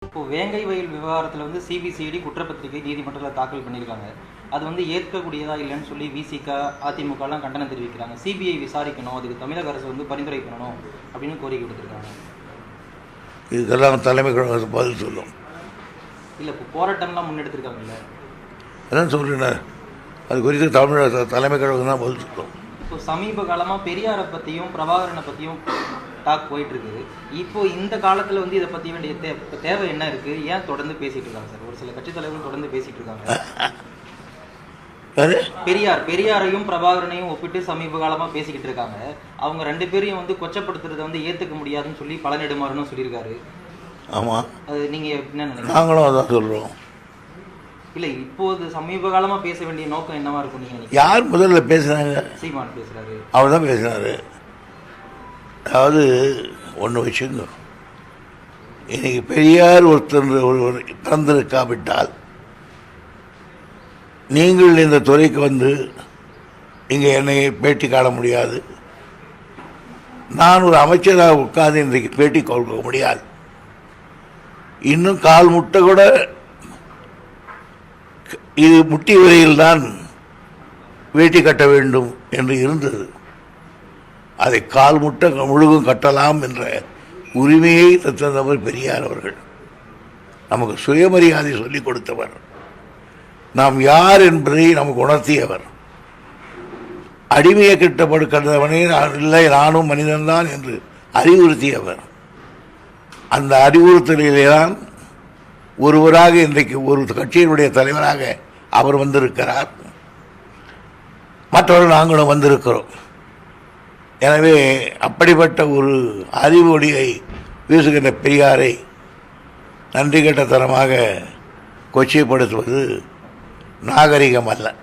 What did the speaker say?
இப்போ வேங்கை வயல் விவகாரத்தில் வந்து சிபிசிஐடி குற்றப்பத்திரிகை நீதிமன்றத்தில் தாக்கல் பண்ணியிருக்காங்க. அது வந்து ஏற்கக்கூடியதா இல்லைன்னு சொல்லி விசிக, அதிமுகலாம் கண்டனம் தெரிவிக்கிறாங்க. சிபிஐ விசாரிக்கணும், அதுக்கு தமிழக அரசு வந்து பரிந்துரை பண்ணணும் அப்படின்னு கோரிக்கை விடுத்திருக்காங்க. இதுக்கெல்லாம் தலைமை கழகம் பதில் சொல்லும். இல்லை, இப்போ போராட்டம்லாம் முன்னெடுத்திருக்காங்கல்ல, அதான் சொல்கிறேன். அது குறித்து தமிழக தலைமை கழகம் தான் பதில் சொல்லும். இப்போ சமீப காலமாக பெரியாரை பற்றியும் பிரபாகரனை பற்றியும் டாக் போயிட்டு இருக்குது. இப்போ இந்த காலத்தில் வந்து இதை பற்றி வேண்டிய தேவை என்ன இருக்கு? ஏன் தொடர்ந்து பேசிட்டு இருக்காங்க சார்? ஒரு சில கட்சி தலைவர்கள் தொடர்ந்து பேசிட்டு இருக்காங்க. பெரியாரையும் பிரபாகரனையும் ஒப்பிட்டு சமீப காலமா பேசிக்கிட்டு இருக்காங்க. அவங்க ரெண்டு பேரையும் வந்து கொச்சப்படுத்துறதை வந்து ஏத்துக்க முடியாதுன்னு சொல்லி பழநெடுமாறனும் சொல்லியிருக்காரு. ஆமா, அது நீங்க என்ன நினைக்கிறீங்க? நாங்களும் அதான் சொல்றோம். இல்ல, இப்போது சமீப காலமா பேச வேண்டிய நோக்கம் என்னவா இருக்கும் நீங்க நினைக்கிறீங்க? யார் முதல்ல பேசுனாங்க? சீமான் பேசுறாரு. அவர் தான் பேசினாரு. அதாவது ஒன்று வச்சுங்க, இன்னைக்கு பெரியார் ஒருவர் பிறந்திருக்காவிட்டால் நீங்கள் இந்த துறைக்கு வந்து இங்கே என்னை பேட்டி காண முடியாது. நான் ஒரு அமைச்சராக உட்கார்ந்து இன்றைக்கு பேட்டி கொடுக்க முடியாது. இன்னும் கால் முட்டை கூட இது முட்டி வரையில் தான் வேட்டி கட்ட வேண்டும் என்று இருந்தது. அதை கால் முட்டை முழுதும் கட்டலாம் என்ற உரிமையை தந்தவர் பெரியார் அவர்கள். நமக்கு சுயமரியாதை சொல்லிக் கொடுத்தவர், நாம் யார் என்பதை நமக்கு உணர்த்தியவர், அடிமையை கிட்டப்படுக்கிறவனே இல்லை நானும் மனிதன்தான் என்று அறிவுறுத்தியவர். அந்த அறிவுறுத்தலிலே தான் ஒருவராக இன்றைக்கு ஒரு கட்சியினுடைய தலைவராக அவர் வந்திருக்கிறார். மற்றவர்கள் நாங்களும் வந்திருக்கிறோம். எனவே அப்படிப்பட்ட ஒரு அறிவொளியை வீசுகின்ற பெரியாரை நன்றி கெட்டத்தனமாக கொச்சைப்படுத்துவது நாகரிகம் அல்ல.